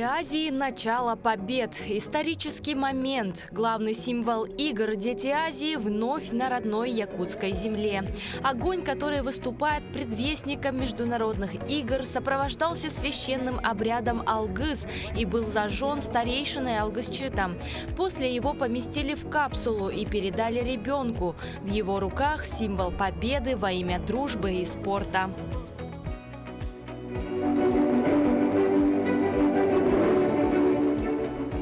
Азии – начало побед. Исторический момент. Главный символ игр «Дети Азии» вновь на родной якутской земле. Огонь, который выступает предвестником международных игр, сопровождался священным обрядом Алгыз и был зажжен старейшиной Алгызчитом. После его поместили в капсулу и передали ребенку. В его руках символ победы во имя дружбы и спорта.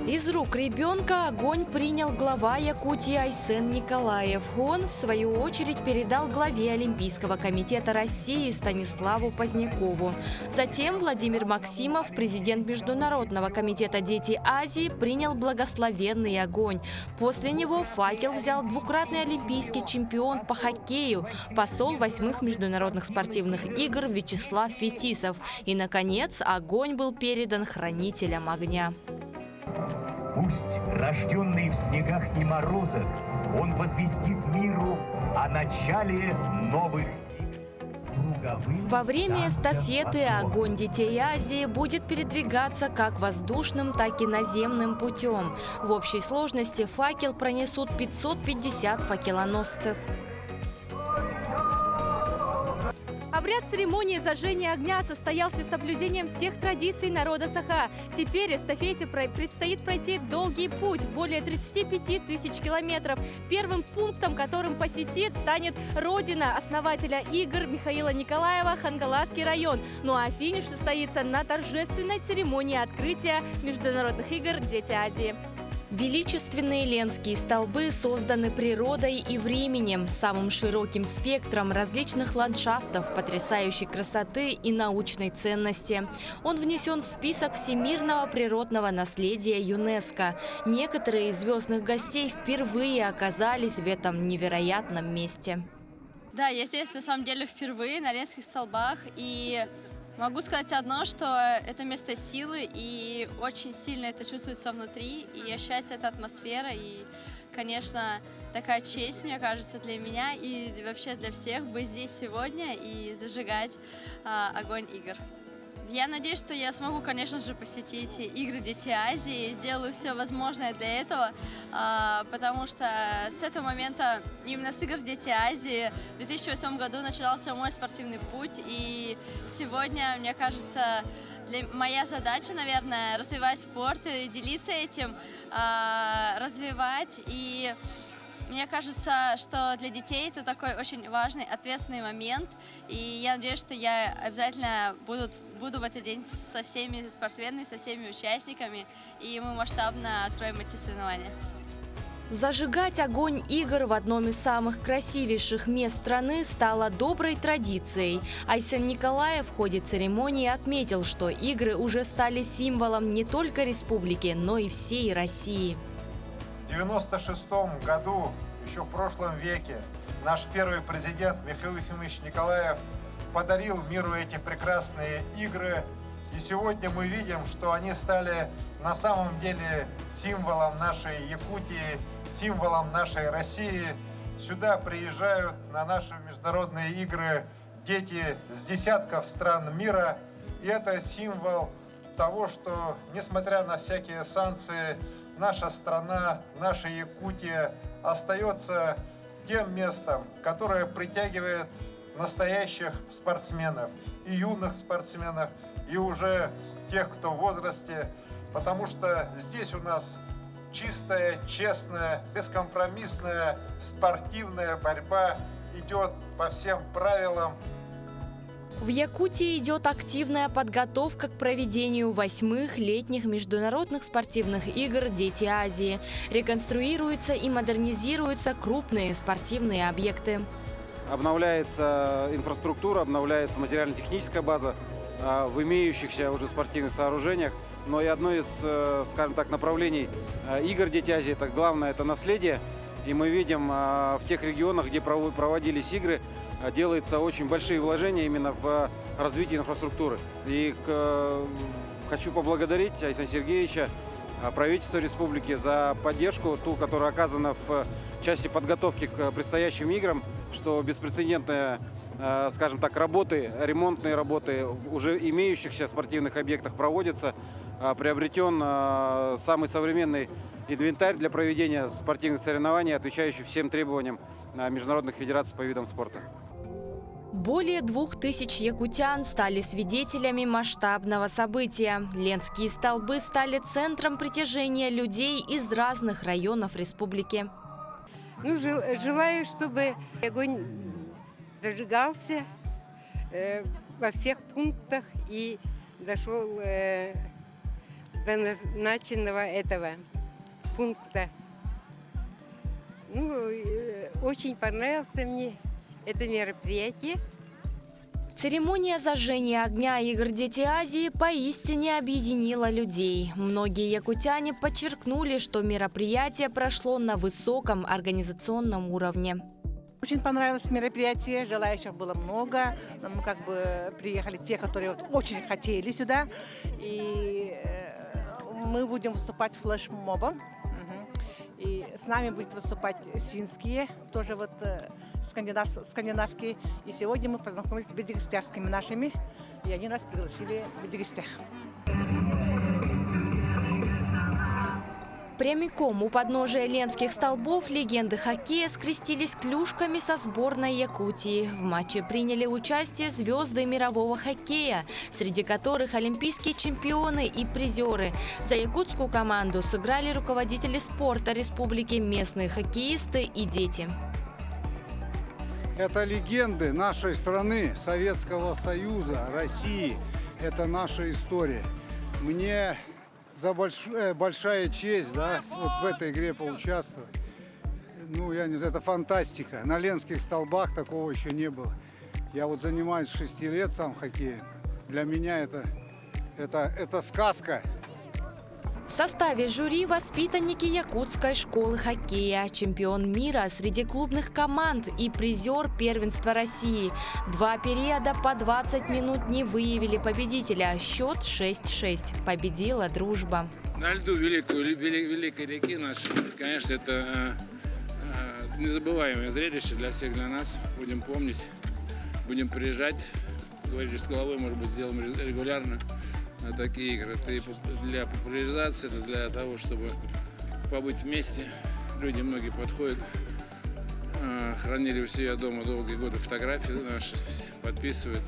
Из рук ребенка огонь принял глава Якутии Айсен Николаев. Он, в свою очередь, передал главе Олимпийского комитета России Станиславу Позднякову. Затем Владимир Максимов, президент Международного комитета «Дети Азии», принял благословенный огонь. После него факел взял двукратный олимпийский чемпион по хоккею, посол 8-х международных спортивных игр Вячеслав Фетисов. И, наконец, огонь был передан хранителям огня. Пусть, рожденный в снегах и морозах, он возвестит миру о начале новых Во время эстафеты огонь Детей Азии будет передвигаться как воздушным, так и наземным путем. В общей сложности факел пронесут 550 факелоносцев. Обряд церемонии зажжения огня состоялся с соблюдением всех традиций народа Саха. Теперь эстафете предстоит пройти долгий путь, более 35 тысяч километров. Первым пунктом, которым посетит, станет родина основателя игр Михаила Николаева, Хангаласский район. Ну а финиш состоится на торжественной церемонии открытия международных игр «Дети Азии». Величественные ленские столбы созданы природой и временем, самым широким спектром различных ландшафтов, потрясающей красоты и научной ценности. Он внесен в список всемирного природного наследия ЮНЕСКО. Некоторые из звездных гостей впервые оказались в этом невероятном месте. Да, я здесь на самом деле впервые на Ленских столбах, и могу сказать одно, что это место силы, и очень сильно это чувствуется внутри, и ощущается эта атмосфера, и, конечно, такая честь, мне кажется, для меня и вообще для всех быть здесь сегодня и зажигать огонь игр. Я надеюсь, что я смогу, конечно же, посетить игры «Дети Азии», сделаю все возможное для этого, потому что с этого момента, именно с игр «Дети Азии» в 2008 году начался мой спортивный путь, и сегодня, мне кажется, моя задача, наверное, развивать спорт и делиться этим, развивать. И мне кажется, что для детей это такой очень важный, ответственный момент. И я надеюсь, что я обязательно буду в этот день со всеми спортсменами, со всеми участниками, и мы масштабно откроем эти соревнования. Зажигать огонь игр в одном из самых красивейших мест страны стало доброй традицией. Айсен Николаев в ходе церемонии отметил, что игры уже стали символом не только республики, но и всей России. В 1996 году, еще в прошлом веке, наш первый президент Михаил Ефимович Николаев подарил миру эти прекрасные игры. И сегодня мы видим, что они стали на самом деле символом нашей Якутии, символом нашей России. Сюда приезжают на наши международные игры дети с десятков стран мира. И это символ того, что, несмотря на всякие санкции, наша страна, наша Якутия остается тем местом, которое притягивает настоящих спортсменов, и юных спортсменов, и уже тех, кто в возрасте, потому что здесь у нас чистая, честная, бескомпромиссная спортивная борьба идет по всем правилам. В Якутии идет активная подготовка к проведению 8-х летних международных спортивных игр «Дети Азии». Реконструируются и модернизируются крупные спортивные объекты. Обновляется инфраструктура, обновляется материально-техническая база в имеющихся уже спортивных сооружениях. Но и одно из, скажем так, направлений игр «Дети Азии» – это главное, это наследие. И мы видим в тех регионах, где проводились игры, делаются очень большие вложения именно в развитие инфраструктуры. И хочу поблагодарить Айсена Сергеевича, правительство республики за поддержку, ту, которая оказана в части подготовки к предстоящим играм, что беспрецедентные, скажем так, работы, ремонтные работы в уже имеющихся спортивных объектах проводятся. приобретен самый современный инвентарь для проведения спортивных соревнований, отвечающий всем требованиям международных федераций по видам спорта. Более 2000 якутян стали свидетелями масштабного события. Ленские столбы стали центром притяжения людей из разных районов республики. Желаю, чтобы огонь зажигался во всех пунктах и дошел до назначенного этого пункта. Очень понравилось мне это мероприятие. Церемония зажжения огня игр «Дети Азии» поистине объединила людей. Многие якутяне подчеркнули, что мероприятие прошло на высоком организационном уровне. Очень понравилось мероприятие, желающих было много. Мы приехали те, которые очень хотели сюда. И мы будем выступать флешмобом. И с нами будет выступать синские, тоже скандинавки. И сегодня мы познакомились с бедегостяшскими нашими, и они нас пригласили в бедегостях. Прямиком у подножия Ленских столбов легенды хоккея скрестились клюшками со сборной Якутии. В матче приняли участие звезды мирового хоккея, среди которых олимпийские чемпионы и призеры. За якутскую команду сыграли руководители спорта республики, местные хоккеисты и дети. Это легенды нашей страны, Советского Союза, России. Это наша история. Мне большая честь, в этой игре поучаствовать. Я не знаю, это фантастика. На Ленских столбах такого еще не было. Я занимаюсь 6 лет сам хоккеем. Для меня это сказка. В составе жюри воспитанники якутской школы хоккея, чемпион мира среди клубных команд и призер первенства России. 2 периода по 20 минут не выявили победителя. Счет 6-6. Победила дружба. На льду великой реки нашей, конечно, это незабываемое зрелище для всех, для нас. Будем помнить, будем приезжать. Говорили, с головой, может быть, сделаем регулярно на такие игры. Это и для популяризации, это для того, чтобы побыть вместе. Люди многие подходят, хранили у себя дома долгие годы фотографии наши, подписывают.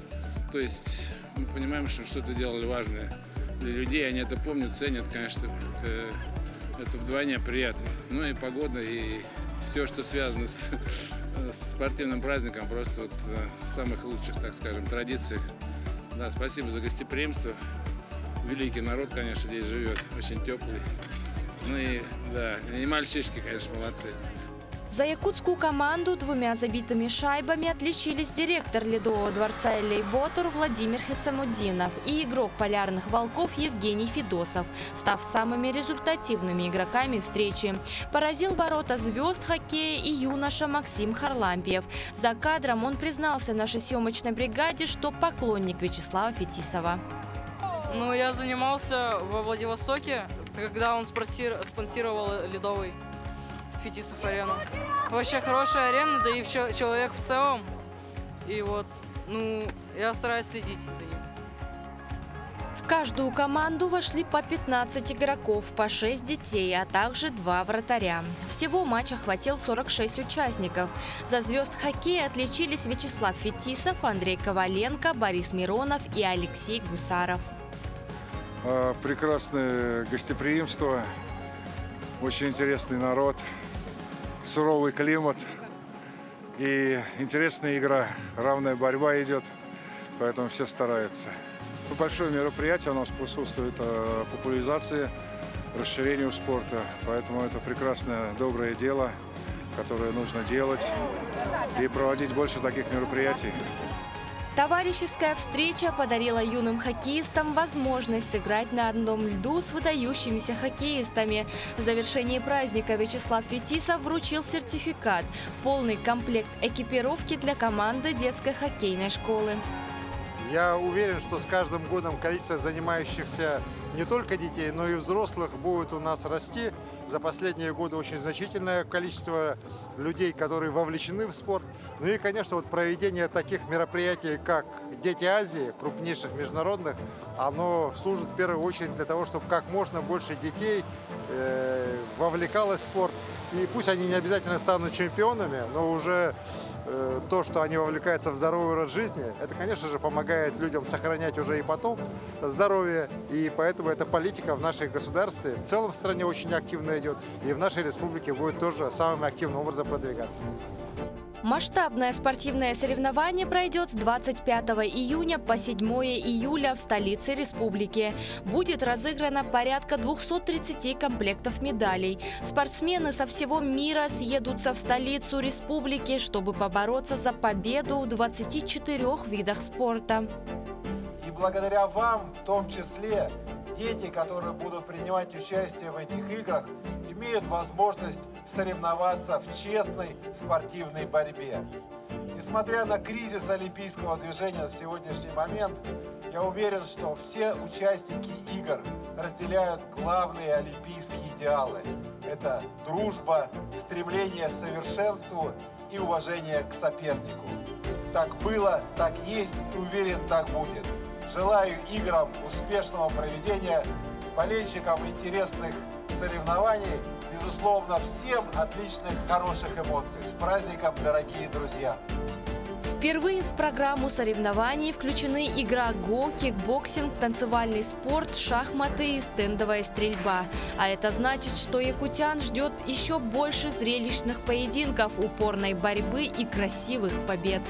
То есть мы понимаем, что что-то делали важное для людей, они это помнят, ценят, конечно, это вдвойне приятно. И погода, и все, что связано с спортивным праздником, просто в самых лучших, так скажем, традициях. Да, спасибо за гостеприимство. Великий народ, конечно, здесь живет, очень теплый. И мальчишки, конечно, молодцы. За якутскую команду 2 забитыми шайбами отличились директор Ледового дворца Элейботор Владимир Хисамуддинов и игрок полярных волков Евгений Федосов, став самыми результативными игроками встречи. Поразил ворота звезд хоккея и юноша Максим Харлампиев. За кадром он признался нашей съемочной бригаде, что поклонник Вячеслава Фетисова. Я занимался во Владивостоке, когда он спонсировал Ледовый Фетисов арену. Вообще хорошая арена, да и человек в целом. И я стараюсь следить за ним. В каждую команду вошли по 15 игроков, по 6 детей, а также 2 вратаря. Всего матч охватил 46 участников. За звезд хоккея отличились Вячеслав Фетисов, Андрей Коваленко, Борис Миронов и Алексей Гусаров. Прекрасное гостеприимство, очень интересный народ, суровый климат и интересная игра. Равная борьба идет, поэтому все стараются. Большое мероприятие у нас присутствует, популяризация, расширению спорта, поэтому это прекрасное, доброе дело, которое нужно делать и проводить больше таких мероприятий. Товарищеская встреча подарила юным хоккеистам возможность сыграть на одном льду с выдающимися хоккеистами. В завершении праздника Вячеслав Фетисов вручил сертификат, полный комплект экипировки для команды детской хоккейной школы. Я уверен, что с каждым годом количество занимающихся не только детей, но и взрослых будет у нас расти. За последние годы очень значительное количество людей, которые вовлечены в спорт. Ну и, конечно, вот проведение таких мероприятий, как «Дети Азии», крупнейших международных, оно служит в первую очередь для того, чтобы как можно больше детей вовлекалось в спорт. И пусть они не обязательно станут чемпионами, но уже то, что они вовлекаются в здоровый образ жизни, это, конечно же, помогает людям сохранять уже и потом здоровье. И поэтому эта политика в нашей государстве, в целом в стране очень активно идет. И в нашей республике будет тоже самым активным образом продвигаться. Масштабное спортивное соревнование пройдет с 25 июня по 7 июля в столице республики. Будет разыграно порядка 230 комплектов медалей. Спортсмены со всего мира съедутся в столицу республики, чтобы побороться за победу в 24 видах спорта. И благодаря вам, в том числе, дети, которые будут принимать участие в этих играх, имеют возможность соревноваться в честной спортивной борьбе. Несмотря на кризис олимпийского движения в сегодняшний момент, я уверен, что все участники игр разделяют главные олимпийские идеалы. Это дружба, стремление к совершенству и уважение к сопернику. Так было, так есть и уверен, так будет. Желаю играм успешного проведения, болельщикам интересных соревнований, безусловно, всем отличных, хороших эмоций. С праздником, дорогие друзья! Впервые в программу соревнований включены игра го, кикбоксинг, танцевальный спорт, шахматы и стендовая стрельба. А это значит, что якутян ждет еще больше зрелищных поединков, упорной борьбы и красивых побед.